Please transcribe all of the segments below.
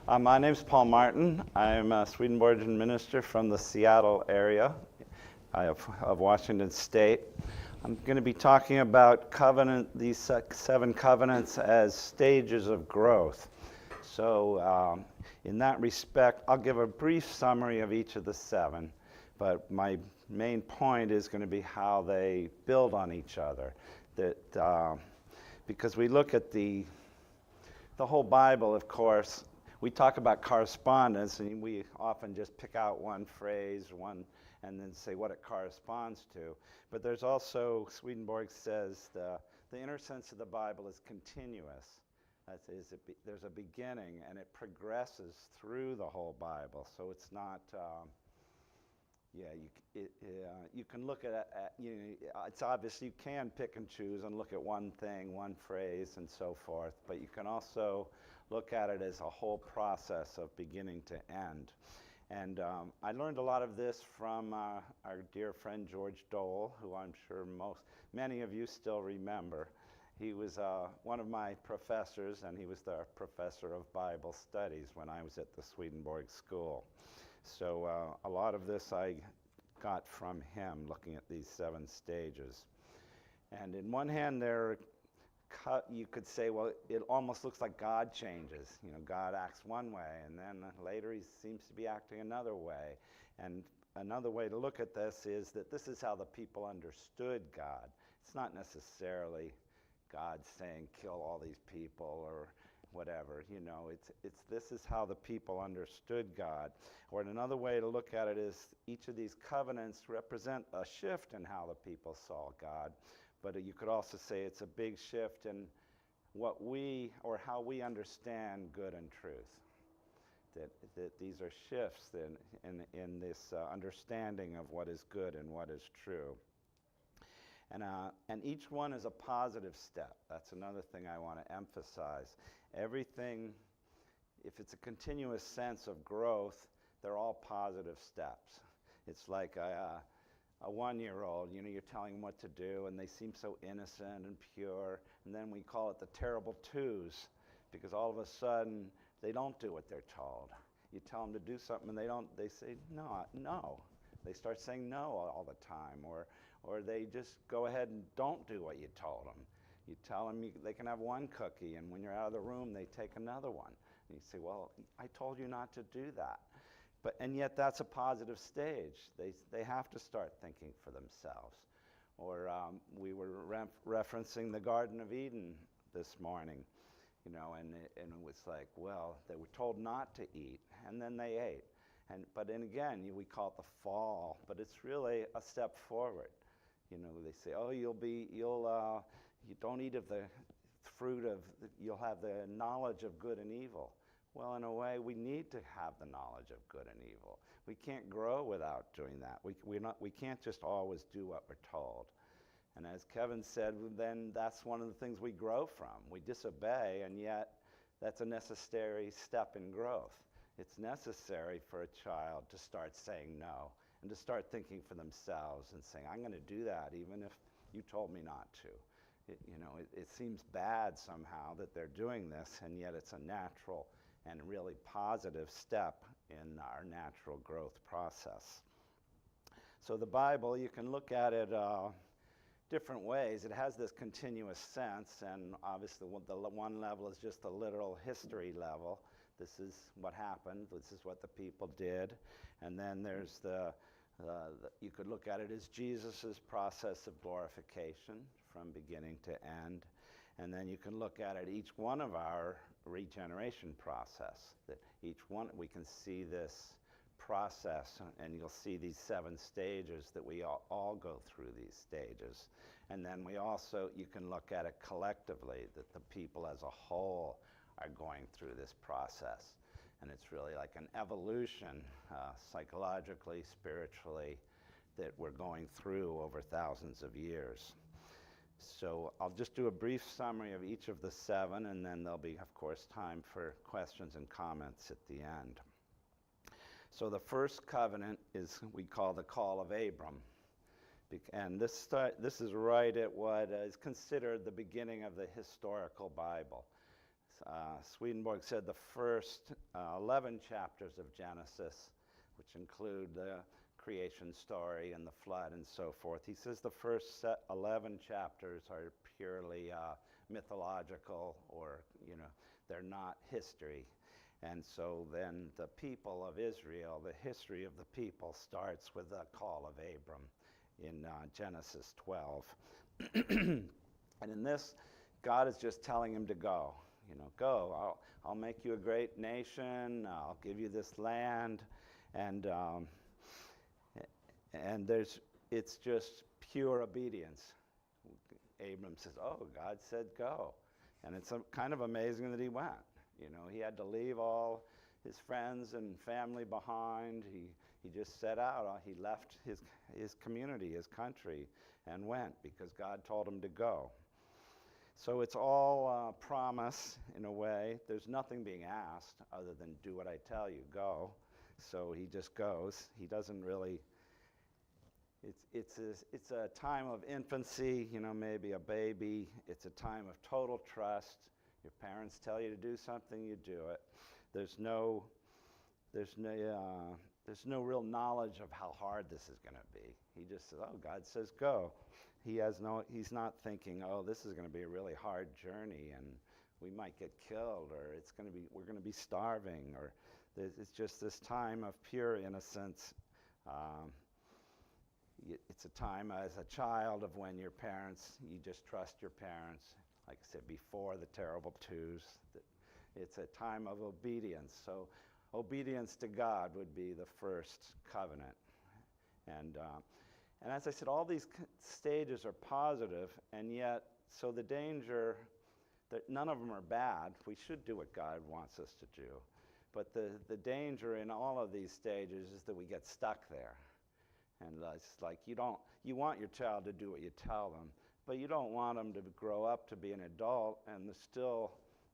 My name's Paul Martin. I'm a Swedenborgian minister from the Seattle area of Washington State. I'm going to be talking about these 7 covenants as stages of growth. So in that respect, I'll give a brief summary of each of the 7, but my main point is going to be how they build on each other. Because we look at the whole Bible, of course. We talk about correspondence, and we often just pick out one phrase, and then say what it corresponds to. But there's also, Swedenborg says, the inner sense of the Bible is continuous. That is, there's a beginning, and it progresses through the whole Bible. So it's not, you can look at it's obvious you can pick and choose and look at one thing, one phrase, and so forth. But you can also look at it as a whole process of beginning to end. And I learned a lot of this from our dear friend George Dole, who I'm sure many of you still remember. He was one of my professors, and he was the professor of Bible studies when I was at the Swedenborg School. So a lot of this I got from him, looking at these 7 stages. And in one hand, you could say, well, it almost looks like God changes. You know, God acts one way, and then later he seems to be acting another way. And another way to look at this is that this is how the people understood God. It's not necessarily God saying, kill all these people or whatever. You know, this is how the people understood God. Or another way to look at it is each of these covenants represent a shift in how the people saw God. But you could also say it's a big shift in how we understand good and truth. That these are shifts in this understanding of what is good and what is true. And each one is a positive step. That's another thing I want to emphasize. Everything, if it's a continuous sense of growth, they're all positive steps. It's like a 1-year-old, you know, you're telling them what to do, and they seem so innocent and pure, and then we call it the terrible twos, because all of a sudden, they don't do what they're told. You tell them to do something, and they say, no. They start saying no all the time, or they just go ahead and don't do what you told them. You tell them they can have one cookie, and when you're out of the room, they take another one. And you say, well, I told you not to do that. And yet that's a positive stage. They have to start thinking for themselves. Or we were referencing the Garden of Eden this morning, you know, and it was like, well, they were told not to eat, and then they ate. But again, we call it the fall, but it's really a step forward. You know, they say, oh, you don't eat of the fruit of, you'll have the knowledge of good and evil. Well, in a way, we need to have the knowledge of good and evil. We can't grow without doing that. We can't just always do what we're told. And as Kevin said, then that's one of the things we grow from. We disobey, and yet that's a necessary step in growth. It's necessary for a child to start saying no, and to start thinking for themselves and saying, I'm going to do that even if you told me not to. It seems bad somehow that they're doing this, and yet it's a natural and really positive step in our natural growth process. So the Bible, you can look at it different ways. It has this continuous sense, and obviously the one level is just the literal history level. This is what happened, this is what the people did. And then there's you could look at it as Jesus' process of glorification from beginning to end. And then you can look at it, each one of our regeneration process, that each one, we can see this process, and you'll see these 7 stages that we all go through these stages. And then you can look at it collectively, that the people as a whole are going through this process. And it's really like an evolution, psychologically, spiritually, that we're going through over thousands of years. So I'll just do a brief summary of each of the 7, and then there'll be, of course, time for questions and comments at the end. So the first covenant we call the call of Abram. And this is right at what is considered the beginning of the historical Bible. Swedenborg said the first 11 chapters of Genesis, which include the creation story and the flood and so forth, he says the first 11 chapters are purely mythological, or, they're not history. And so then the people of Israel, the history of the people starts with the call of Abram in Genesis 12. And in this, God is just telling him to go. Go. I'll make you a great nation. I'll give you this land, and it's just pure obedience. Abram says, "Oh, God said go," and it's kind of amazing that he went. He had to leave all his friends and family behind. He just set out. He left his community, his country, and went because God told him to go. So it's all promise in a way. There's nothing being asked other than do what I tell you, go. So he just goes. He doesn't really. It's a time of infancy, maybe a baby. It's a time of total trust. Your parents tell you to do something, you do it. There's no real knowledge of how hard this is going to be. He just says, "Oh, God says go." He's not thinking, "Oh, this is going to be a really hard journey and we might get killed, or we're going to be starving," or it's just this time of pure innocence. It's a time as a child of when you just trust your parents, like I said, before the terrible twos. It's a time of obedience. So obedience to God would be the first covenant. And as I said, all these stages are positive, and yet, so the danger, that none of them are bad. We should do what God wants us to do. But the danger in all of these stages is that we get stuck there. And it's like you want your child to do what you tell them, but you don't want them to grow up to be an adult and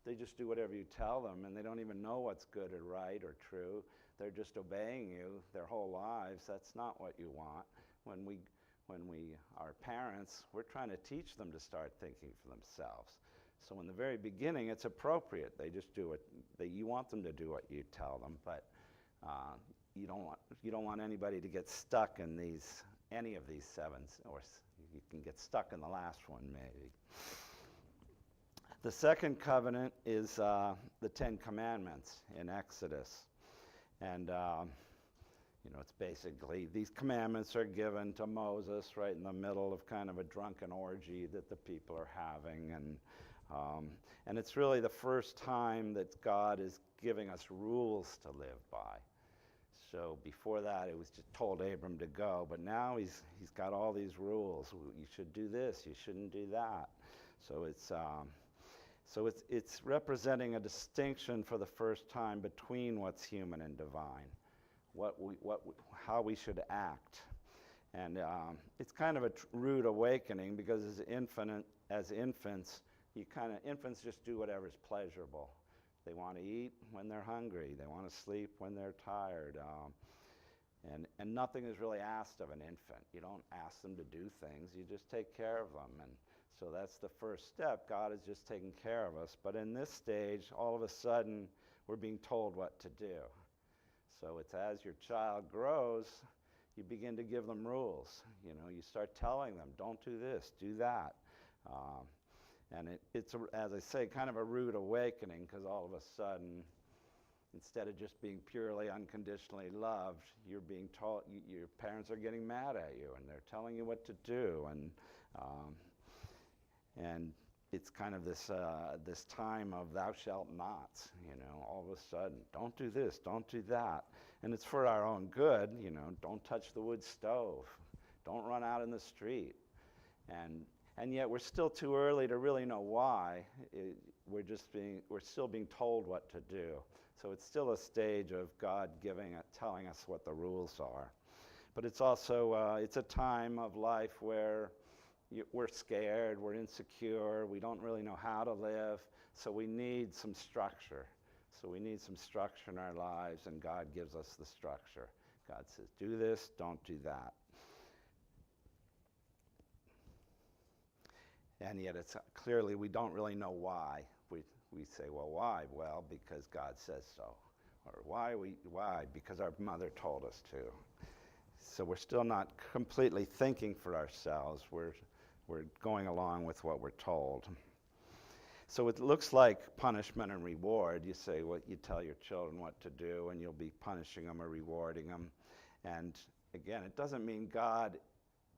they just do whatever you tell them, and they don't even know what's good or right or true. They're just obeying you their whole lives. That's not what you want. When we are parents, we're trying to teach them to start thinking for themselves. So in the very beginning, it's appropriate. They just do it. You want them to do what you tell them, but you don't want anybody to get stuck in any of these sevens, or you can get stuck in the last one maybe. The second covenant is the Ten Commandments in Exodus, and it's basically these commandments are given to Moses right in the middle of kind of a drunken orgy that the people are having, and it's really the first time that God is giving us rules to live by. So before that, it was just told Abram to go, but now he's got all these rules. You should do this, you shouldn't do that. So it's representing a distinction for the first time between what's human and divine, how we should act, and it's kind of a rude awakening because as infants, infants just do whatever's pleasurable. They want to eat when they're hungry. They want to sleep when they're tired. And nothing is really asked of an infant. You don't ask them to do things. You just take care of them. And so that's the first step. God is just taking care of us. But in this stage, all of a sudden, we're being told what to do. So it's as your child grows, you begin to give them rules. You start telling them, don't do this, do that. And it's, as I say, kind of a rude awakening, because all of a sudden, instead of just being purely unconditionally loved, you're being told, your parents are getting mad at you, and they're telling you what to do. And it's kind of this time of thou shalt nots, all of a sudden, don't do this, don't do that. And it's for our own good, don't touch the wood stove, don't run out in the street. And yet we're still too early to really know why. We're still being told what to do. So it's still a stage of God telling us what the rules are. But it's also, it's a time of life where we're scared, we're insecure, we don't really know how to live, so we need some structure. So we need some structure in our lives, and God gives us the structure. God says, do this, don't do that. And yet it's clearly we don't really know why. we say, well, why? Well, because God says so. Or why? Because our mother told us to. So we're still not completely thinking for ourselves. We're going along with what we're told. So it looks like punishment and reward. You say, well, you tell your children what to do, and you'll be punishing them or rewarding them. And again, it doesn't mean God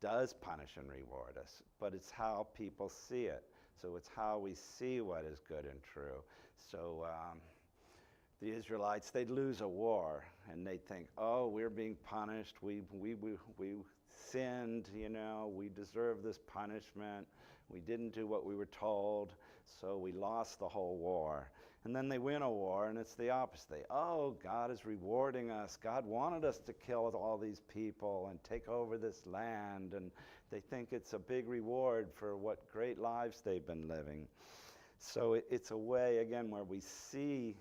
does punish and reward us, but it's how people see it. So it's how we see what is good and true. So the Israelites, they'd lose a war, and they'd think, oh, we're being punished. We sinned, we deserve this punishment. We didn't do what we were told, so we lost the whole war. And then they win a war, and it's the opposite. Oh, God is rewarding us. God wanted us to kill all these people and take over this land, and they think it's a big reward for what great lives they've been living. So it's a way, again, where we see,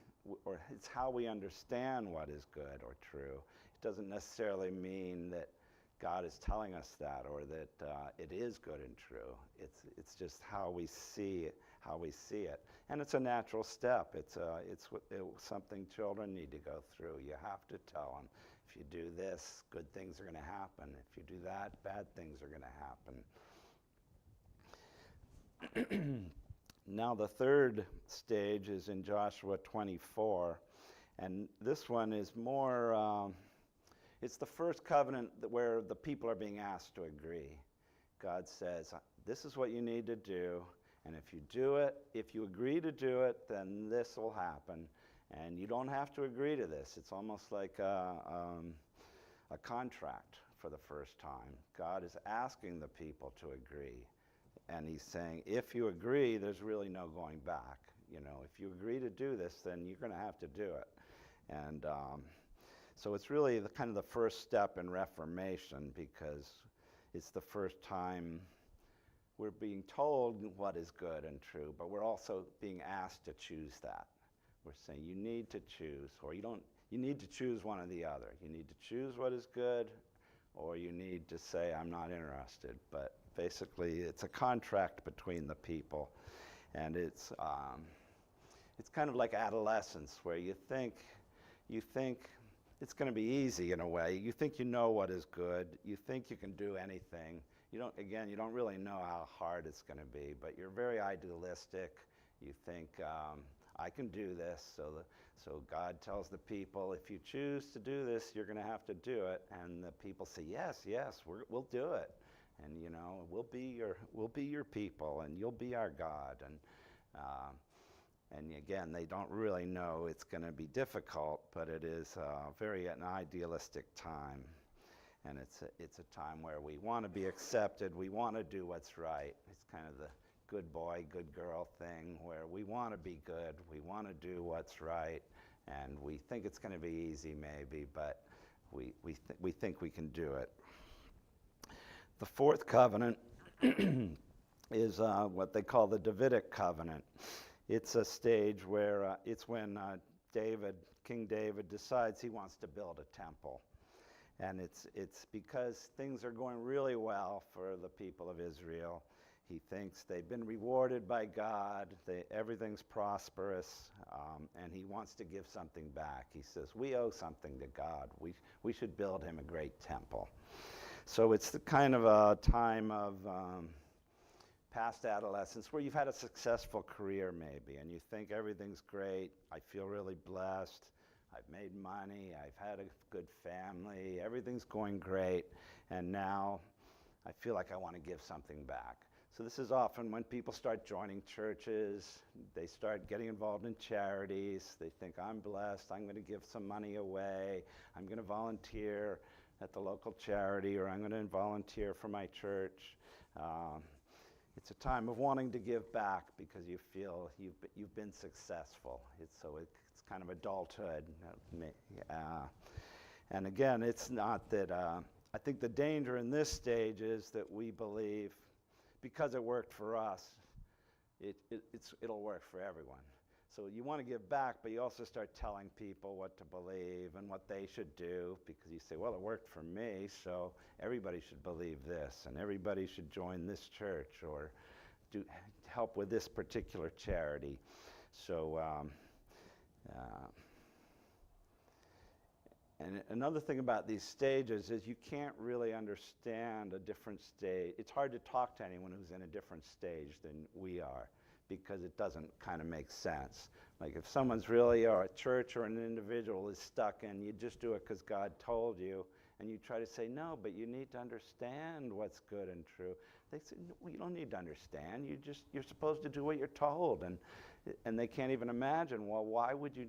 or it's how we understand what is good or true. It doesn't necessarily mean that God is telling us that, or that it is good and true. It's just how we see it, and it's a natural step. It's something children need to go through. You have to tell them, if you do this, good things are going to happen. If you do that, bad things are going to happen. Now the third stage is in Joshua 24, and this one is more. It's the first covenant where the people are being asked to agree. God says, this is what you need to do, and if you do it, if you agree to do it, then this will happen. And you don't have to agree to this. It's almost like a contract for the first time. God is asking the people to agree. And he's saying, if you agree, there's really no going back. If you agree to do this, then you're going to have to do it. And so it's really kind of the first step in Reformation, because it's the first time we're being told what is good and true, but we're also being asked to choose that. We're saying you need to choose, or you need to choose one or the other. You need to choose what is good, or you need to say, I'm not interested. But basically, it's a contract between the people, and it's kind of like adolescence, where you think it's going to be easy in a way. You think you know what is good. You think you can do anything. You don't really know how hard it's going to be, but you're very idealistic. You think, I can do this. So God tells the people, if you choose to do this, you're going to have to do it. And the people say, yes, we'll do it. And we'll be your people, and you'll be our God. And again, they don't really know it's going to be difficult, but it is an idealistic time. And it's a time where we want to be accepted. We want to do what's right. It's kind of the good boy, good girl thing, where we want to be good. We want to do what's right. And we think it's going to be easy maybe, but we think we can do it. The fourth covenant is what they call the Davidic covenant. It's a stage where it's when King David decides he wants to build a temple. And it's because things are going really well for the people of Israel. He thinks they've been rewarded by God, everything's prosperous, and he wants to give something back. He says, we owe something to God. We should build him a great temple. So it's the kind of a time of past adolescence where you've had a successful career maybe, and you think everything's great. I feel really blessed. I've made money. I've had a good family. Everything's going great. And now I feel like I want to give something back. So this is often when people start joining churches. They start getting involved in charities. They think, I'm blessed. I'm going to give some money away. I'm going to volunteer at the local charity, or I'm going to volunteer for my church. It's a time of wanting to give back because you feel you've been successful. It's kind of adulthood. And again, it's not that, I think the danger in this stage is that we believe because it worked for us, it'll work for everyone. So you want to give back, but you also start telling people what to believe and what they should do, because you say, well, it worked for me, so everybody should believe this, and everybody should join this church, or help with this particular charity. So, and another thing about these stages is you can't really understand a different stage. It's hard to talk to anyone who's in a different stage than we are, because it doesn't kind of make sense. Like if someone's really, or a church or an individual is stuck and you just do it because God told you, and you try to say, no, but you need to understand what's good and true. They say, no, well, you don't need to understand. You're supposed to do what you're told. And they can't even imagine, well, why would you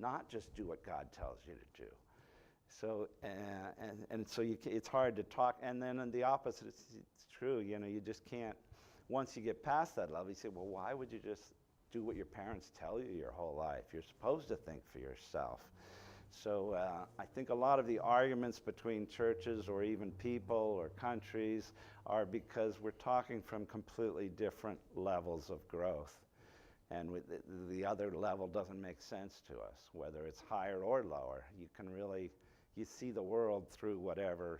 not just do what God tells you to do? So, it's hard to talk. And then on the opposite, it's true. You know, you just can't, once you get past that level, you say, well, why would you just do what your parents tell you your whole life? You're supposed to think for yourself. So I think a lot of the arguments between churches or even people or countries are because we're talking from completely different levels of growth. And with the other level doesn't make sense to us, whether it's higher or lower. You can really, you see the world through whatever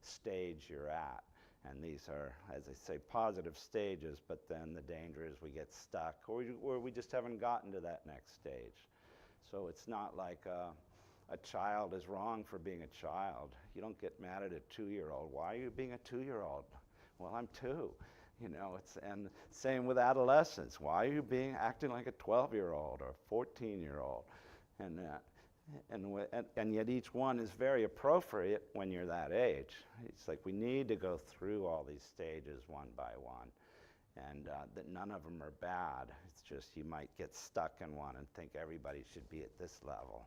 stage you're at. And these are, as I say, positive stages, but then the danger is we get stuck, or we just haven't gotten to that next stage. So it's not like a child is wrong for being a child. You don't get mad at a 2-year-old. Why are you being a 2-year-old? Well, I'm 2. You know, and same with adolescents. Why are you acting like a 12-year-old or a 14-year-old? And yet each one is very appropriate when you're that age. It's like we need to go through all these stages one by one, and that none of them are bad. It's just you might get stuck in one and think everybody should be at this level.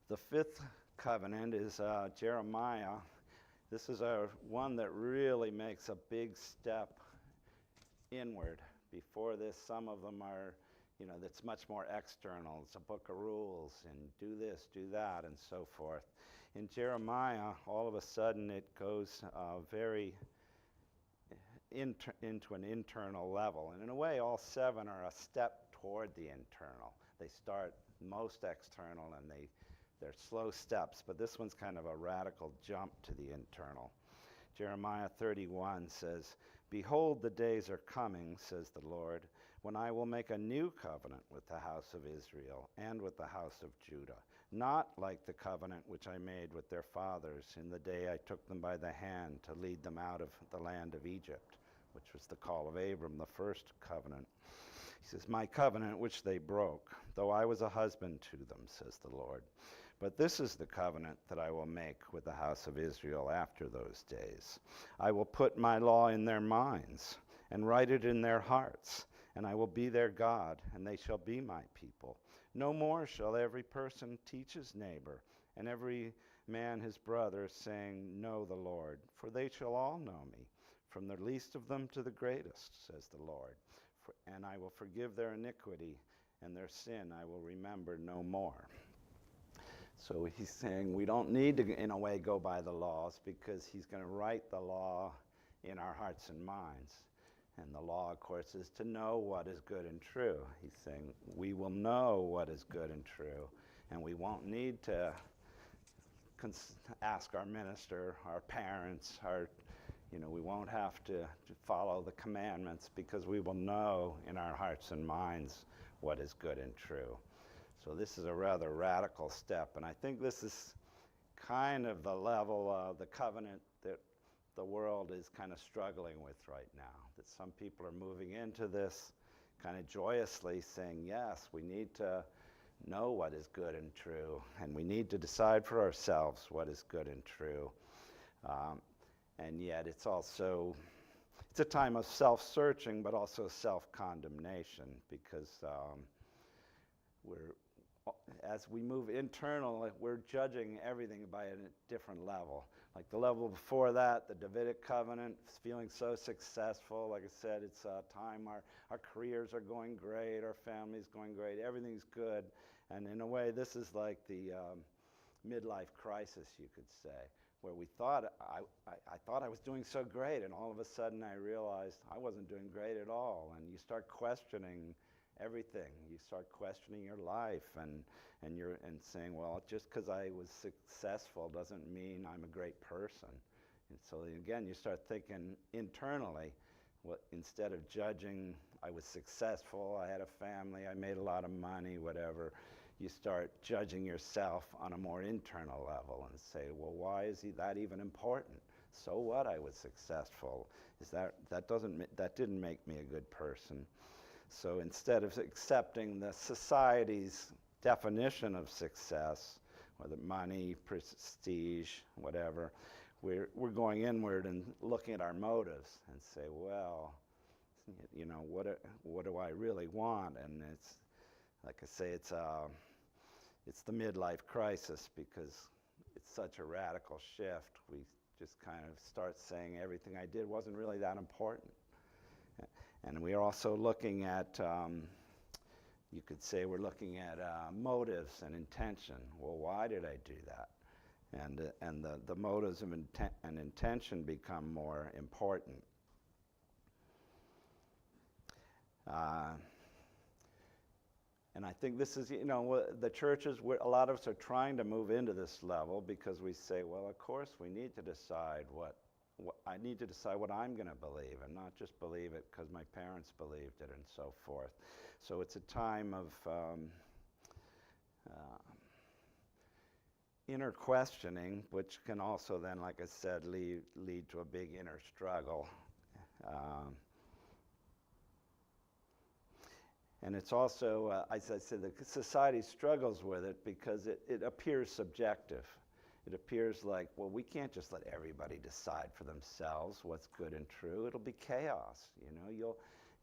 The fifth covenant is Jeremiah. This is one that really makes a big step inward. Before this, some of them are, you know, that's much more external. It's a book of rules, and do this, do that, and so forth. In Jeremiah, all of a sudden it goes very into an internal level. And in a way, all 7 are a step toward the internal. They start most external, and they're slow steps, but this one's kind of a radical jump to the internal. Jeremiah 31 says, "Behold, the days are coming, says the Lord, when I will make a new covenant with the house of Israel and with the house of Judah, not like the covenant which I made with their fathers in the day I took them by the hand to lead them out of the land of Egypt," which was the call of Abram, the first covenant. He says, "My covenant which they broke, though I was a husband to them, says the Lord. But this is the covenant that I will make with the house of Israel after those days. I will put my law in their minds and write it in their hearts, and I will be their God, and they shall be my people. No more shall every person teach his neighbor, and every man his brother, saying, Know the Lord, for they shall all know me, from the least of them to the greatest, says the Lord. And I will forgive their iniquity, and their sin I will remember no more." So he's saying we don't need to, in a way, go by the laws, because he's going to write the law in our hearts and minds. And the law, of course, is to know what is good and true. He's saying we will know what is good and true, and we won't need to ask our minister, our parents, we won't have to follow the commandments, because we will know in our hearts and minds what is good and true. So this is a rather radical step, and I think this is kind of the level of the covenant that the world is kind of struggling with right now, that some people are moving into this kind of joyously, saying, yes, we need to know what is good and true, and we need to decide for ourselves what is good and true. And yet it's a time of self-searching, but also self-condemnation, because as we move internal, we're judging everything by a different level. Like the level before that, the Davidic covenant, feeling so successful. Like I said, it's a time our careers are going great, our family's going great, everything's good. And in a way, this is like the midlife crisis, you could say, where we thought, I thought I was doing so great, and all of a sudden I realized I wasn't doing great at all. And you start questioning everything. You start questioning your life, and saying, well, just because I was successful doesn't mean I'm a great person. And so again, you start thinking internally, instead of judging, I was successful, I had a family, I made a lot of money, whatever, you start judging yourself on a more internal level and say, well, why is that even important? So what, I was successful? That didn't make me a good person. So instead of accepting the society's definition of success, whether money, prestige, whatever, we're going inward and looking at our motives and say, well, you know, what do I really want? And it's, like I say, it's the midlife crisis, because it's such a radical shift. We just kind of start saying everything I did wasn't really that important. And we're also looking at, you could say we're looking at motives and intention. Well, why did I do that? And the motives and intention become more important. And I think this is, you know, the churches, a lot of us are trying to move into this level, because we say, well, of course we need to decide I need to decide what I'm going to believe, and not just believe it because my parents believed it and so forth. So it's a time of inner questioning, which can also then, like I said, lead to a big inner struggle. And it's also, as I said, the society struggles with it because it appears subjective. It appears like, well, we can't just let everybody decide for themselves what's good and true. It'll be chaos. You know,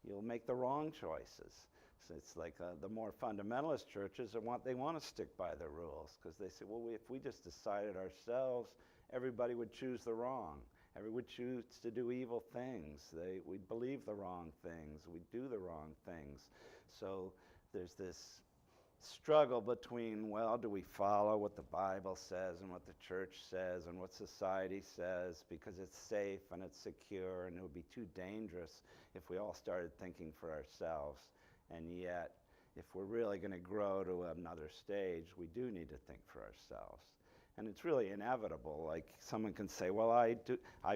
you'll make the wrong choices. So it's like the more fundamentalist churches they want to stick by the rules, because they say, well, if we just decided ourselves, everybody would choose the wrong. Everyone would choose to do evil things. We'd believe the wrong things. We'd do the wrong things. So there's this struggle between, well, do we follow what the Bible says and what the church says and what society says because it's safe and it's secure, and it would be too dangerous if we all started thinking for ourselves. And yet, if we're really going to grow to another stage, we do need to think for ourselves. And it's really inevitable. Like, someone can say, well, I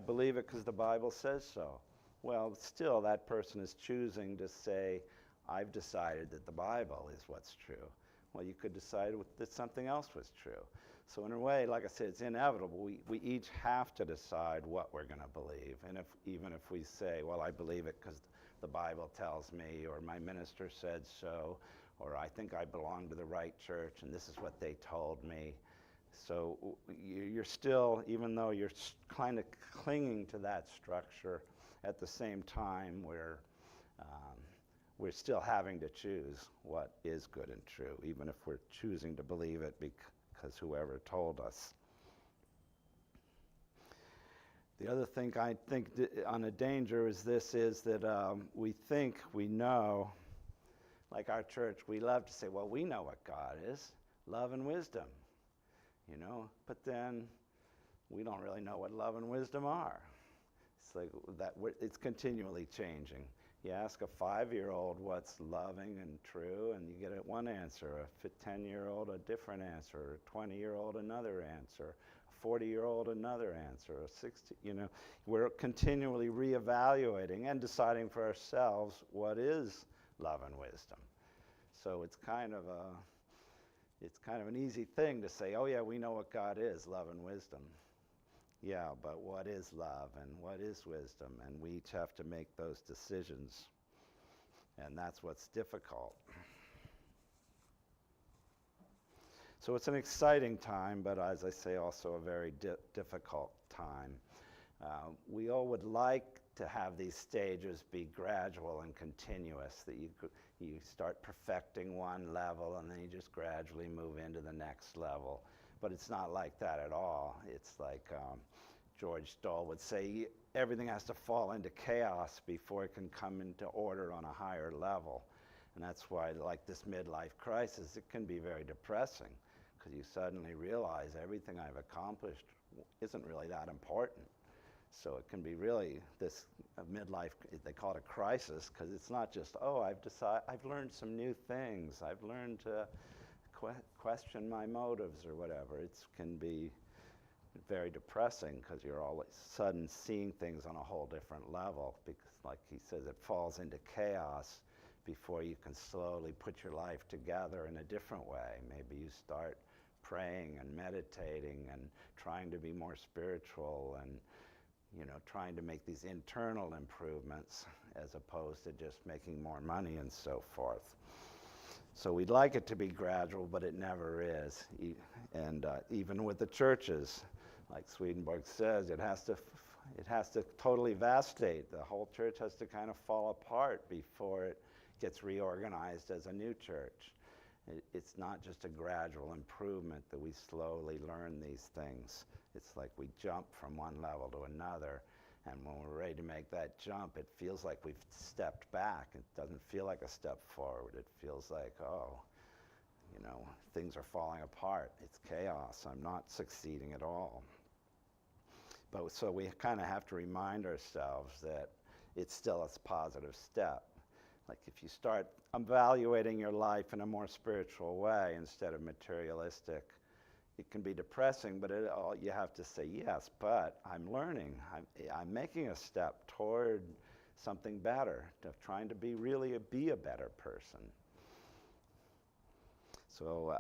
believe it because the Bible says so. Well, still, that person is choosing to say, I've decided that the Bible is what's true. Well, you could decide that something else was true. So in a way, like I said, it's inevitable. We each have to decide what we're going to believe. And even if we say, well, I believe it because the Bible tells me, or my minister said so, or I think I belong to the right church and this is what they told me. So you're still, even though you're kind of clinging to that structure, at the same time we're still having to choose what is good and true, even if we're choosing to believe it because whoever told us. The other thing I think on a danger is that we think we know, like our church, we love to say, well, we know what God is, love and wisdom, you know, but then we don't really know what love and wisdom are. It's like that. It's continually changing. You ask a 5-year-old what's loving and true, and you get one answer. A 10-year-old, a different answer. A 20-year-old, another answer. A 40-year-old, another answer. A 60, you know, we're continually reevaluating and deciding for ourselves what is love and wisdom. So it's kind of an easy thing to say, oh yeah, we know what God is, love and wisdom. Yeah, but what is love and what is wisdom? And we each have to make those decisions. And that's what's difficult. So it's an exciting time, but as I say, also a very difficult time. We all would like to have these stages be gradual and continuous, that you start perfecting one level and then you just gradually move into the next level. But it's not like that at all. It's like George Stoll would say, everything has to fall into chaos before it can come into order on a higher level. And that's why, like this midlife crisis, it can be very depressing, because you suddenly realize everything I've accomplished isn't really that important. So it can be really this midlife, they call it a crisis, because it's not just, oh, I've learned some new things. I've learned to question my motives or whatever. It can be very depressing because you're all of a sudden seeing things on a whole different level, because like he says, it falls into chaos before you can slowly put your life together in a different way. Maybe you start praying and meditating and trying to be more spiritual and, you know, trying to make these internal improvements as opposed to just making more money and so forth. So we'd like it to be gradual, but it never is. And even with the churches, like Swedenborg says, it has to totally vastate. The whole church has to kind of fall apart before it gets reorganized as a new church. It's not just a gradual improvement that we slowly learn these things. It's like we jump from one level to another, and when we're ready to make that jump, it feels like we've stepped back. It doesn't feel like a step forward. It feels like, oh, you know, things are falling apart. It's chaos. I'm not succeeding at all. But so we kind of have to remind ourselves that it's still a positive step. Like if you start evaluating your life in a more spiritual way instead of materialistic, it can be depressing, but you have to say, yes, but I'm learning. I'm making a step toward something better, to trying to be a better person. So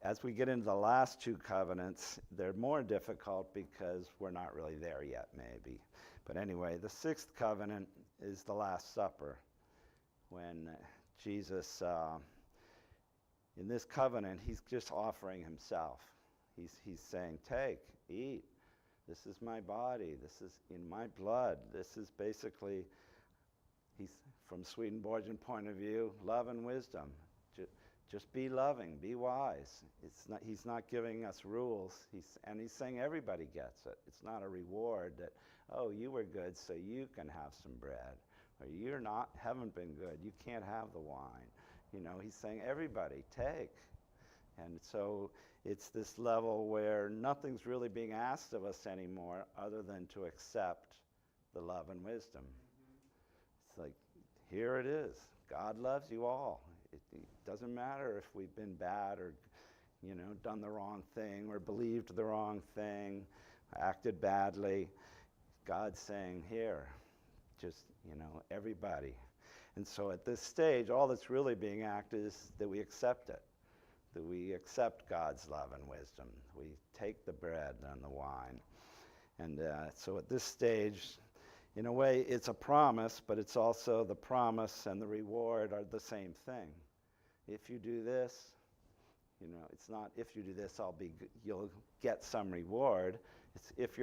as we get into the last two covenants, they're more difficult because we're not really there yet, maybe. But anyway, the sixth covenant is the Last Supper, when Jesus, in this covenant, he's just offering himself. He's saying, take, eat. This is my body. This is in my blood. This is basically, he's from Swedenborgian point of view, love and wisdom. Just be loving, be wise. He's not giving us rules. And he's saying everybody gets it. It's not a reward that, oh, you were good, so you can have some bread. Or haven't been good, you can't have the wine. You know, he's saying everybody, take. And so it's this level where nothing's really being asked of us anymore other than to accept the love and wisdom. It's like, here it is. God loves you all. It doesn't matter if we've been bad or, you know, done the wrong thing or believed the wrong thing, acted badly. God's saying, here, just, you know, everybody. And so at this stage, all that's really being acted is that we accept it, that we accept God's love and wisdom. We take the bread and the wine. And so at this stage, in a way, it's a promise, but it's also the promise and the reward are the same thing. If you do this, you know, it's not if you do this, you'll get some reward. It's if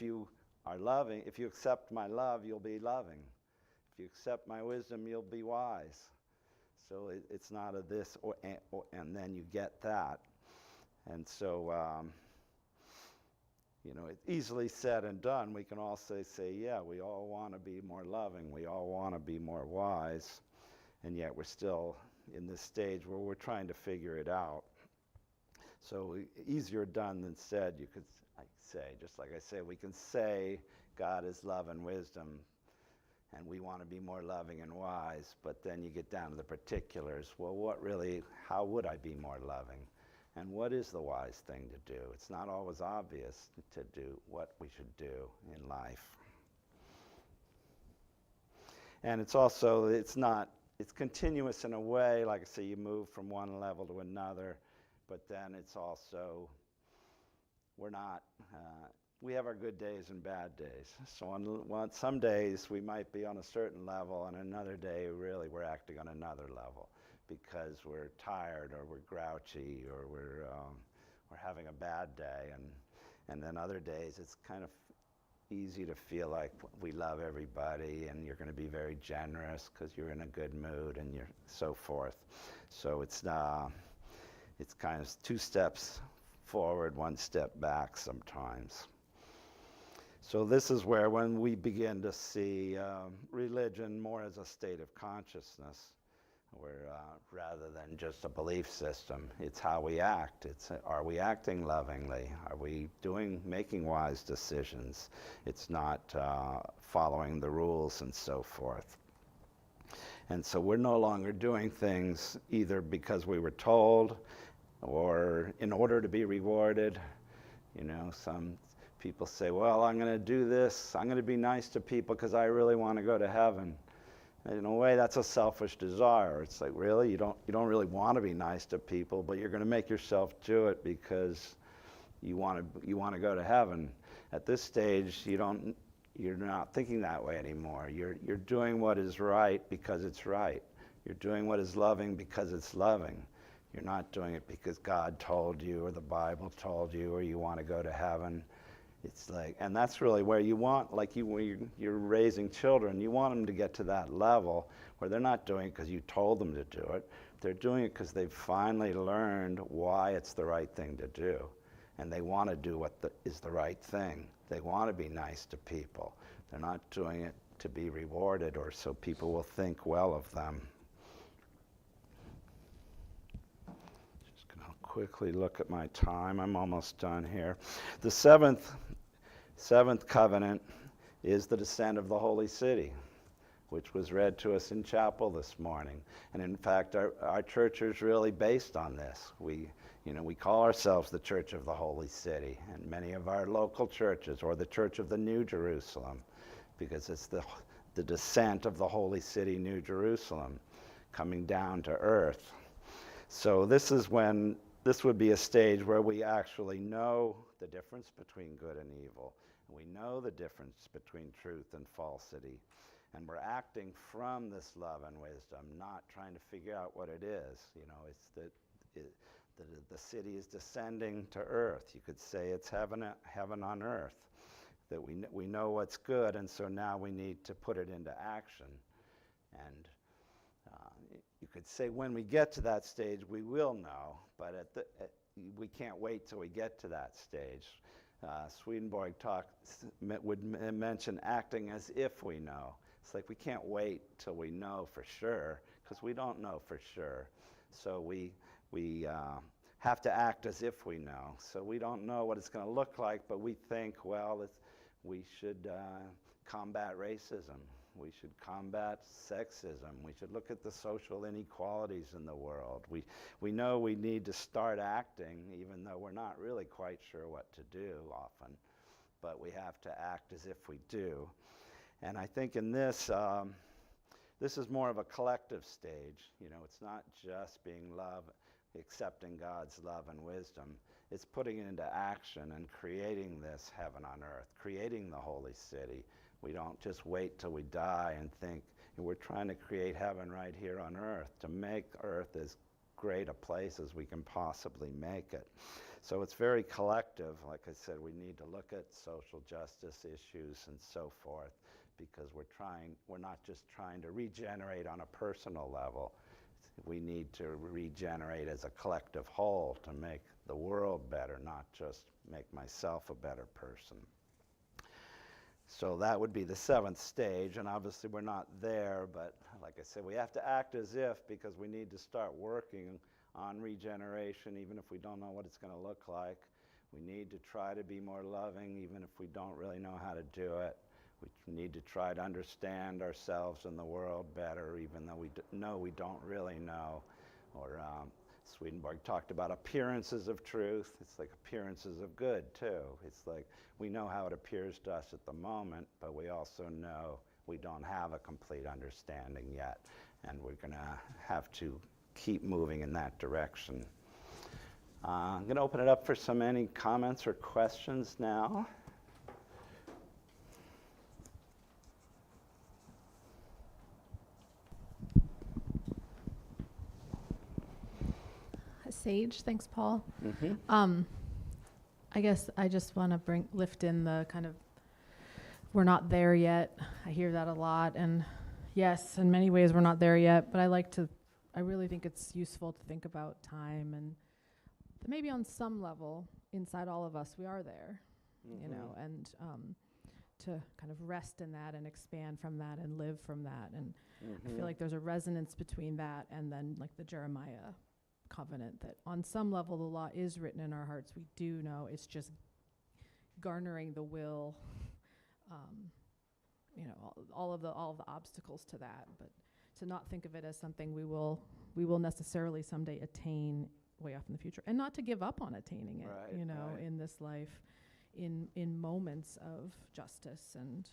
you are loving, if you accept my love, you'll be loving. If you accept my wisdom, you'll be wise. So it's not a this and then you get that. And so, you know, it's easily said and done. We can also say, yeah, we all want to be more loving. We all want to be more wise. And yet we're still in this stage where we're trying to figure it out. So easier done than said, you could say. Just like I say, we can say God is love and wisdom, and we want to be more loving and wise, but then you get down to the particulars. Well, how would I be more loving? And what is the wise thing to do? It's not always obvious to do what we should do in life. And it's also, it's continuous in a way, like I say, you move from one level to another, but then it's also, we have our good days and bad days. So on some days we might be on a certain level, and another day really we're acting on another level because we're tired or we're grouchy or we're having a bad day, and then other days it's kind of easy to feel like we love everybody and you're going to be very generous because you're in a good mood and you're so forth. So it's kind of 2 steps forward, 1 step back sometimes. So this is where when we begin to see religion more as a state of consciousness, where rather than just a belief system, it's how we act. Are we acting lovingly? Are we making wise decisions? It's not following the rules and so forth. And so we're no longer doing things either because we were told or in order to be rewarded. You know, some people say, well, I'm going to do this, I'm going to be nice to people because I really want to go to heaven. And in a way, that's a selfish desire. It's like, really? You don't really want to be nice to people, but you're going to make yourself do it because you want to go to heaven. At this stage, you're not thinking that way anymore. You're doing what is right because it's right. You're doing what is loving because it's loving. You're not doing it because God told you or the Bible told you or you want to go to heaven. It's like, and that's really where you want, like when you're raising children, you want them to get to that level where they're not doing it because you told them to do it. They're doing it because they've finally learned why it's the right thing to do. And they want to do what is the right thing. They want to be nice to people. They're not doing it to be rewarded or so people will think well of them. Just going to quickly look at my time. I'm almost done here. The seventh covenant is the descent of the holy city, which was read to us in chapel this morning. And in fact, our church is really based on this. We call ourselves the Church of the Holy City, and many of our local churches, or the Church of the New Jerusalem, because it's the descent of the Holy City, New Jerusalem, coming down to earth. So this would be a stage where we actually know the difference between good and evil. We know the difference between truth and falsity. And we're acting from this love and wisdom, not trying to figure out what it is. It's the city is descending to earth. You could say it's heaven on earth. That we know what's good, and so now we need to put it into action. And you could say when we get to that stage, we will know, but we can't wait till we get to that stage. Swedenborg would mention acting as if we know. It's like we can't wait till we know for sure, because we don't know for sure. So we have to act as if we know. So we don't know what it's going to look like, but we think, well, we should combat racism. We should combat sexism. We should look at the social inequalities in the world. We know we need to start acting, even though we're not really quite sure what to do often. But we have to act as if we do. And I think in this is more of a collective stage. It's not just being love, accepting God's love and wisdom. It's putting it into action and creating this heaven on earth, creating the holy city. We don't just wait till we die and think, we're trying to create heaven right here on earth, to make earth as great a place as we can possibly make it. So it's very collective. Like I said, we need to look at social justice issues and so forth, because we're not just trying to regenerate on a personal level. We need to regenerate as a collective whole to make the world better, not just make myself a better person. So that would be the seventh stage, and obviously we're not there, but like I said, we have to act as if, because we need to start working on regeneration, even if we don't know what it's going to look like. We need to try to be more loving, even if we don't really know how to do it. We need to try to understand ourselves and the world better, even though we know we don't really know. Or Swedenborg talked about appearances of truth. It's like appearances of good, too. It's like we know how it appears to us at the moment, but we also know we don't have a complete understanding yet, and we're going to have to keep moving in that direction. I'm going to open it up for any comments or questions now. Sage, thanks, Paul. Mm-hmm. I guess I just want to lift in the kind of, we're not there yet. I hear that a lot, and yes, in many ways we're not there yet, but I really think it's useful to think about time, and maybe on some level, inside all of us, we are there, Mm-hmm. and to kind of rest in that and expand from that and live from that. And Mm-hmm. I feel like there's a resonance between that and then like the Jeremiah covenant, that on some level the law is written in our hearts. We do know, it's just garnering the will, all of the obstacles to that, but to not think of it as something we will necessarily someday attain way off in the future, and not to give up on attaining it, Right, right. in this life, in moments of justice. And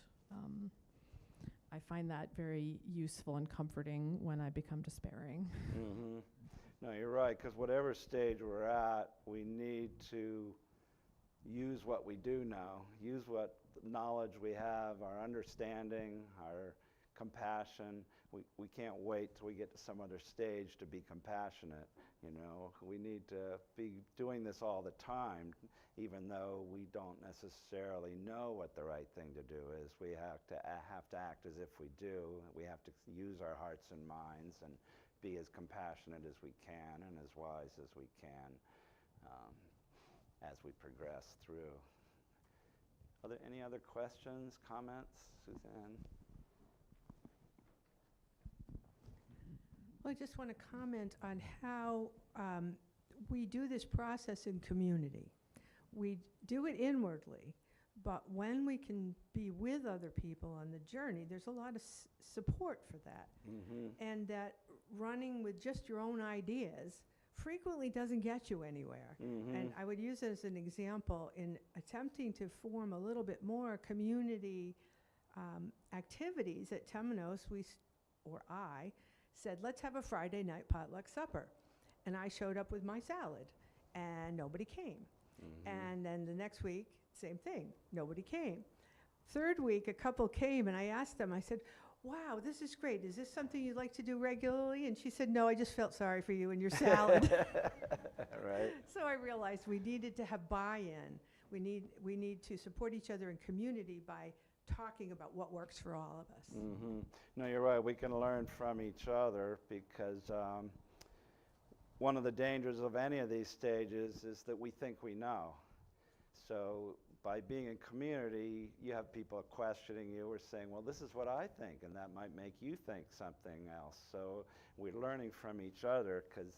I find that very useful and comforting when I become despairing. Mm-hmm. No, you're right, because whatever stage we're at, we need to use what we do know, use what knowledge we have, our understanding, our compassion. We can't wait till we get to some other stage to be compassionate. We need to be doing this all the time, even though we don't necessarily know what the right thing to do is. We have to act as if we do. We have to use our hearts and minds and be as compassionate as we can and as wise as we can as we progress through. Are there any other questions, comments, Suzanne? Well, I just want to comment on how we do this process in community. We do it inwardly, but when we can be with other people on the journey, there's a lot of support for that. Mm-hmm. And that running with just your own ideas frequently doesn't get you anywhere. Mm-hmm. And I would use it as an example in attempting to form a little bit more community activities at Temenos. I said, let's have a Friday night potluck supper. And I showed up with my salad, and nobody came. Mm-hmm. And then the next week, same thing, nobody came. Third week, a couple came, and I asked them, I said, wow, this is great. Is this something you'd like to do regularly? And she said, no, I just felt sorry for you and your salad. Right. So I realized we needed to have buy-in. We need to support each other in community by talking about what works for all of us. Mm-hmm. No, you're right. We can learn from each other because one of the dangers of any of these stages is that we think we know. So by being in community, you have people questioning you or saying, well, this is what I think, and that might make you think something else. So we're learning from each other because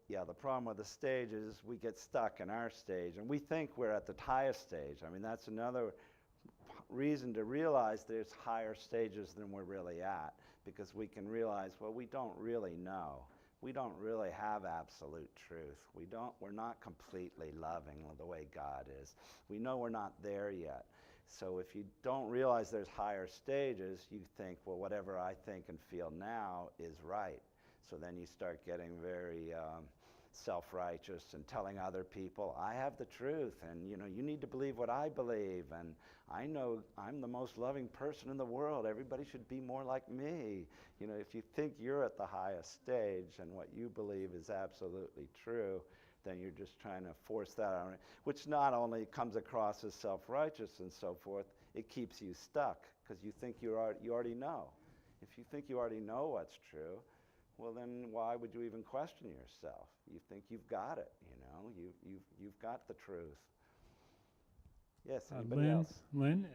the problem with the stage is we get stuck in our stage, and we think we're at the highest stage. I mean, that's another reason to realize there's higher stages than we're really at, because we can realize, well, we don't really know. We don't really have absolute truth. We're not completely loving the way God is. We know we're not there yet. So if you don't realize there's higher stages, you think, well, whatever I think and feel now is right. So then you start getting very self-righteous and telling other people, I have the truth, and you need to believe what I believe, and I know I'm the most loving person in the world. Everybody should be more like me. If you think you're at the highest stage and what you believe is absolutely true, then you're just trying to force that on, which not only comes across as self-righteous and so forth, it keeps you stuck because you think you already know. If you think you already know what's true, well, then why would you even question yourself? You think you've got it, you've got the truth. Yes, anybody else? Lynn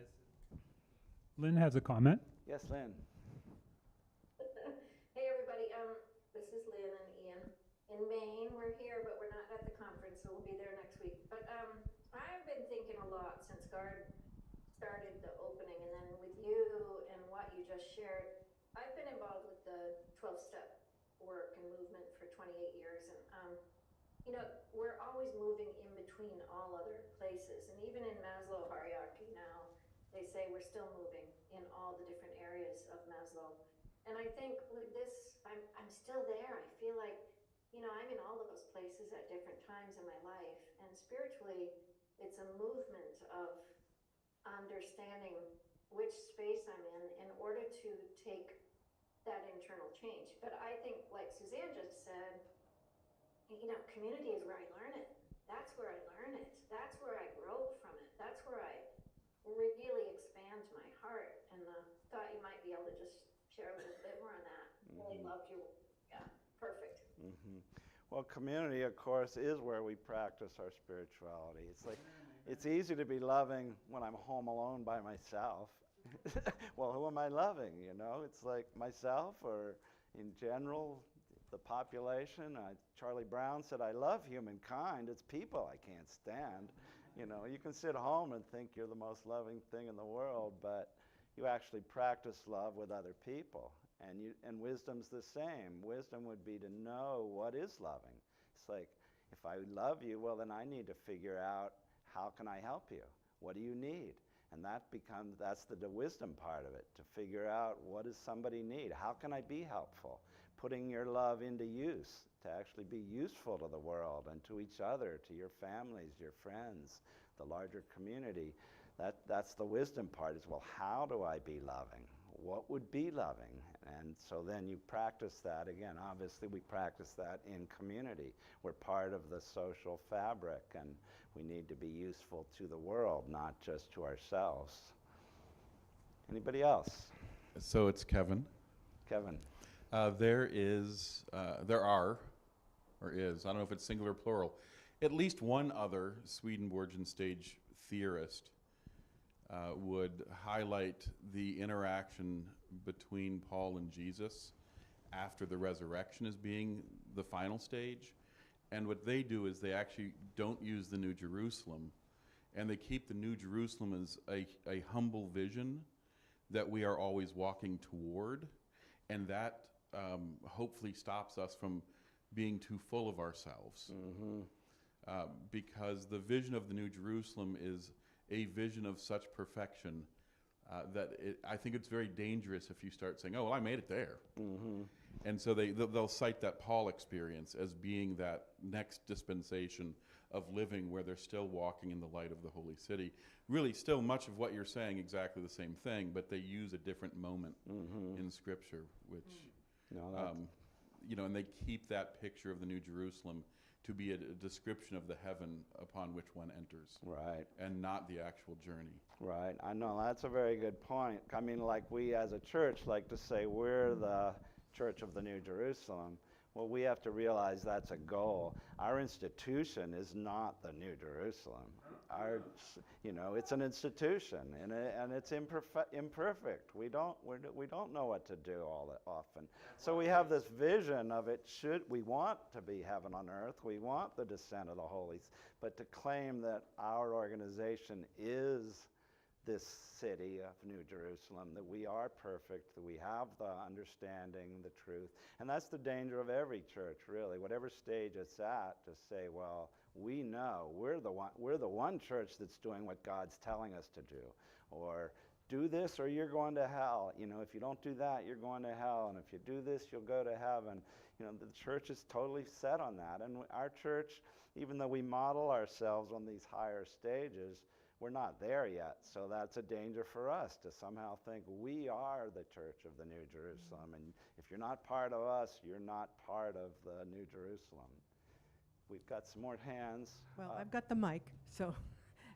has a comment. Yes, Lynn. Hey everybody, this is Lynn and Ian. In Maine, we're here, but we're not at the conference, so we'll be there next week. But I've been thinking a lot since GARD started the opening, and then with you and what you just shared, I've been involved with the 12-step work and movement for 28 years, and we're always moving in between all other places, and even in Maslow hierarchy now, they say we're still moving in all the different areas of Maslow. And I think with this, I'm still there. I feel like, I'm in all of those places at different times in my life, and spiritually, it's a movement of understanding which space I'm in order to take that internal change. But I think, like Suzanne just said, community is where I learn it. That's where I learn it. That's where I grow from it. That's where I really expand my heart. And thought you might be able to just share a little bit more on that. Mm-hmm. Really loved your, yeah, perfect. Mm-hmm. Well, community, of course, is where we practice our spirituality. It's like, it's easy to be loving when I'm home alone by myself. Well, who am I loving, It's like myself, or in general, the population. Charlie Brown said, I love humankind. It's people I can't stand. You can sit home and think you're the most loving thing in the world, but you actually practice love with other people. And wisdom's the same. Wisdom would be to know what is loving. It's like, If I love you, well, then I need to figure out, how can I help you? What do you need? And that's the wisdom part of it, to figure out, what does somebody need? How can I be helpful? Putting your love into use, to actually be useful to the world and to each other, to your families, your friends, the larger community. That's the wisdom part, is, well, how do I be loving? What would be loving? And so then you practice that. Again, obviously we practice that in community. We're part of the social fabric, and we need to be useful to the world, not just to ourselves. Anybody else? So it's Kevin. Kevin? There are, or is, I don't know if it's singular or plural, at least one other Swedenborgian stage theorist would highlight the interaction between Paul and Jesus after the resurrection as being the final stage. And what they do is they actually don't use the New Jerusalem, and they keep the New Jerusalem as a humble vision that we are always walking toward, and that hopefully stops us from being too full of ourselves. Because the vision of the New Jerusalem is a vision of such perfection that I think it's very dangerous if you start saying, oh, well, I made it there. And so they'll cite that Paul experience as being that next dispensation of living where they're still walking in the light of the holy city. Really still much of what you're saying, exactly the same thing, but they use a different moment in Scripture, which, and they keep that picture of the New Jerusalem to be a description of the heaven upon which one enters. Right. And not the actual journey. Right. I know, that's a very good point. I mean, like, we as a church like to say we're the Church of the New Jerusalem. Well, we have to realize that's a goal. Our institution is not the New Jerusalem. It's an institution, and it's imperfect. We don't know what to do all that often. So we have this vision of it. We want to be heaven on earth. We want the descent of the holies, but to claim that our organization is this city of New Jerusalem, that we are perfect, that we have the understanding, the truth. And that's the danger of every church, really, whatever stage it's at, to say, well, we know we're the one church that's doing what God's telling us to do, or do this or you're going to hell. If you don't do that, you're going to hell, and if you do this, you'll go to heaven. The church is totally set on that. And our church, even though we model ourselves on these higher stages, we're not there yet. So that's a danger for us, to somehow think we are the Church of the New Jerusalem. And if you're not part of us, you're not part of the New Jerusalem. We've got some more hands. Well, I've got the mic, so,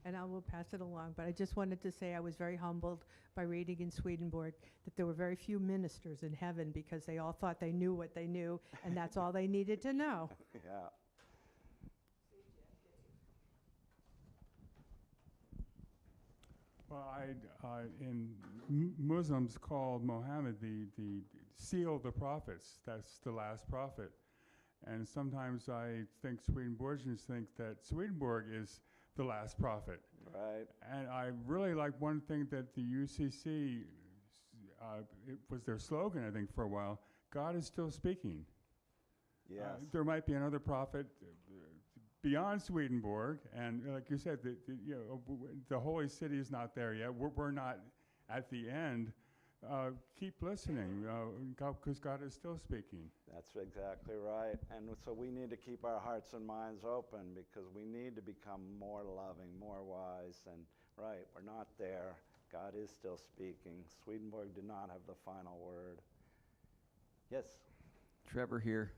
and I will pass it along. But I just wanted to say I was very humbled by reading in Swedenborg that there were very few ministers in heaven, because they all thought they knew what they knew, and that's all they needed to know. Yeah. Well, Muslims called Muhammad the seal of the prophets. That's the last prophet. And sometimes I think Swedenborgians think that Swedenborg is the last prophet. Right. And I really like one thing that the UCC, it was their slogan, I think, for a while: God is still speaking. Yes. There might be another prophet beyond Swedenborg, and like you said, the holy city is not there yet. We're not at the end. Keep listening, because God is still speaking. That's exactly right. And so we need to keep our hearts and minds open, because we need to become more loving, more wise. And right, we're not there. God is still speaking. Swedenborg did not have the final word. Yes? Trevor here.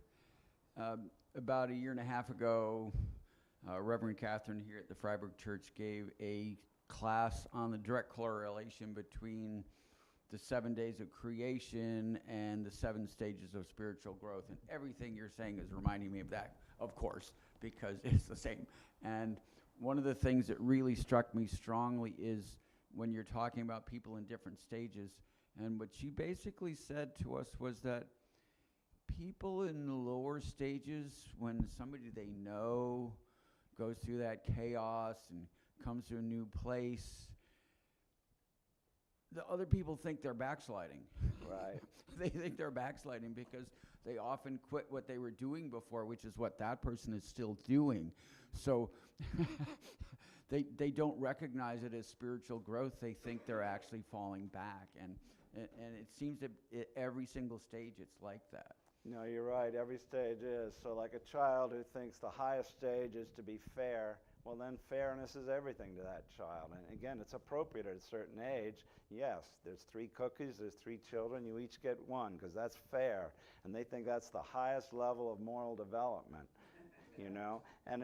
About a year and a half ago, Reverend Catherine here at the Freiburg Church gave a class on the direct correlation between the 7 days of creation and the 7 stages of spiritual growth. And everything you're saying is reminding me of that, of course, because it's the same. And one of the things that really struck me strongly is when you're talking about people in different stages. And what she basically said to us was that people in the lower stages, when somebody they know goes through that chaos and comes to a new place, the other people think they're backsliding. Right. They think they're backsliding because They often quit what they were doing before, which is what that person is still doing. So they don't recognize it as spiritual growth. They think they're actually falling back. And it seems that every single stage it's like that. No, you're right. Every stage is. So like a child who thinks the highest stage is to be fair, well, then fairness is everything to that child. And again, it's appropriate at a certain age. Yes, there's 3 cookies, there's 3 children, you each get 1 because that's fair. And they think that's the highest level of moral development, you know, and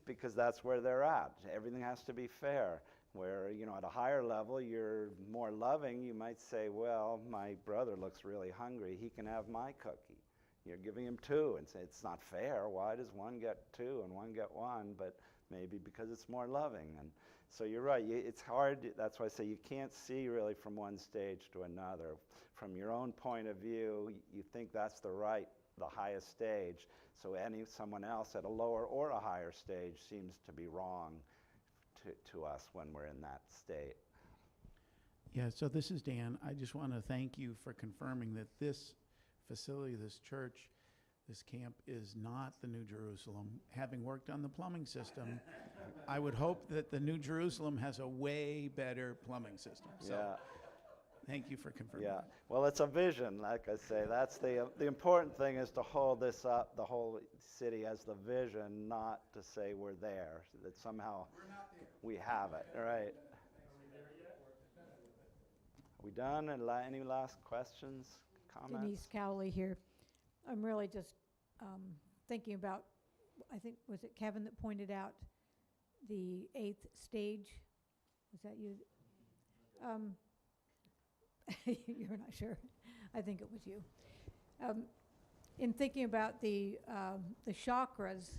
because that's where they're at. Everything has to be fair. Where, you know, at a higher level, you're more loving, you might say, well, my brother looks really hungry, he can have my cookie. You're giving him 2 and say, it's not fair. Why does one get 2 and one get 1? But maybe because it's more loving. And so you're right, it's hard, that's why I say you can't see really from one stage to another. From your own point of view, you think that's the highest stage. So someone else at a lower or a higher stage seems to be wrong to us when we're in that state. Yeah, so this is Dan. I just want to thank you for confirming that this facility, this church, this camp is not the New Jerusalem. Having worked on the plumbing system, I would hope that the New Jerusalem has a way better plumbing system. So Yeah. thank you for confirming. Yeah, that. well, it's a vision, like I say. That's the important thing is to hold this up, the whole city as the vision, not to say we're there, so that somehow we have it, right? Are we done? And any last questions, comments? Denise Cowley here. I'm really just thinking about, I think, was it Kevin that pointed out the 8th stage? Was that you? You're not sure. I think it was you. In thinking about the chakras,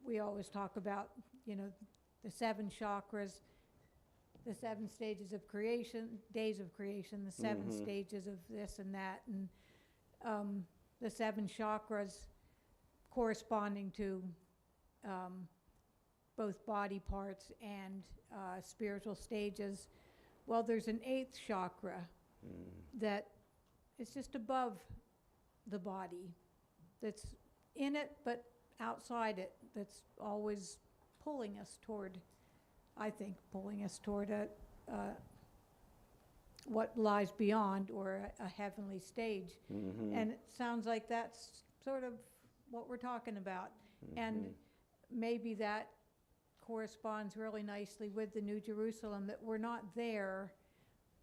we always talk about, you know, the 7 chakras, the 7 stages of creation, days of creation, the 7 stages of this and that, and the 7 chakras corresponding to both body parts and spiritual stages. Well, there's an 8th chakra that is just above the body, that's in it but outside it, that's always pulling us toward, I think, pulling us toward what lies beyond, or a heavenly stage. And it sounds like that's sort of what we're talking about. And maybe that corresponds really nicely with the New Jerusalem, that we're not there,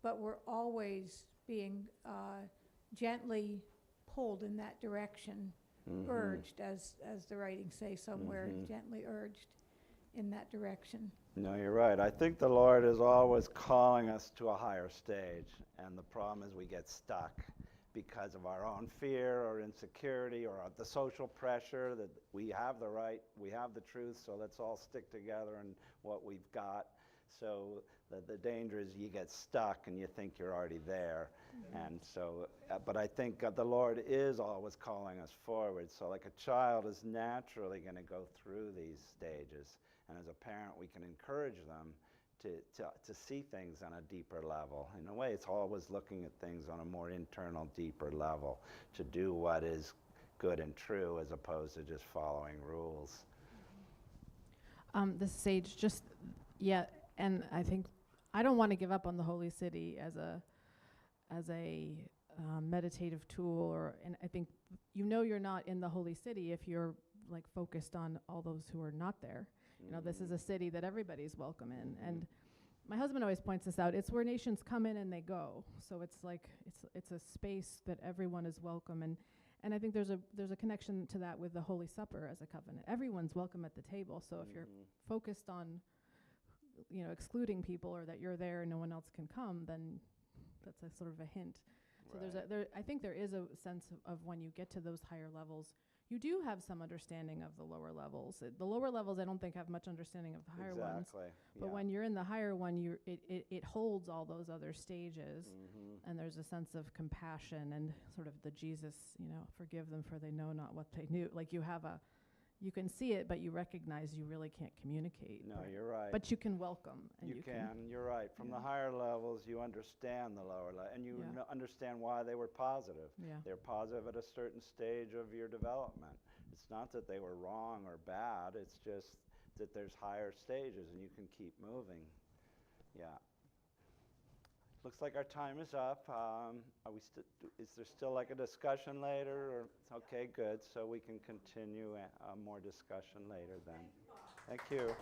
but we're always being gently pulled in that direction, urged, as the writings say somewhere, gently urged in that direction. No, you're right. I think the Lord is always calling us to a higher stage, and the problem is we get stuck because of our own fear or insecurity or the social pressure that we have the right, we have the truth, so let's all stick together in what we've got. So the danger is you get stuck and you think you're already there. And so, but I think the Lord is always calling us forward. So like a child is naturally going to go through these stages. And as a parent, we can encourage them to see things on a deeper level. In a way, it's always looking at things on a more internal, deeper level, to do what is good and true as opposed to just following rules. The sage, just, yeah, and I think, I don't want to give up on the Holy City as a meditative tool, and I think, you know, you're not in the Holy City if you're like focused on all those who are not there. You know, this is a city that everybody's welcome in. And my husband always points this out. It's where nations come in and they go. So it's like, it's a space that everyone is welcome. And I think there's a connection to that with the Holy Supper as a covenant. Everyone's welcome at the table. So if you're focused on, you know, excluding people, or that you're there and no one else can come, then that's a sort of a hint. So I think there is a sense of when you get to those higher levels, you do have some understanding of the lower levels. The lower levels, I don't think, have much understanding of the higher ones. But when you're in the higher one, it holds all those other stages, and there's a sense of compassion and sort of the Jesus, you know, forgive them for they know not what they knew. Like you have you can see it, but you recognize you really can't communicate. No, you're right. But you can welcome, and You can, you're right. From the Yeah. higher levels, you understand the lower level, and you Yeah. understand why they were positive. Yeah. They're positive at a certain stage of your development. It's not that they were wrong or bad, it's just that there's higher stages and you can keep moving. Yeah. Looks like our time is up. Are we is there still like a discussion later? Or okay, good. So we can continue more discussion later then. Thank you.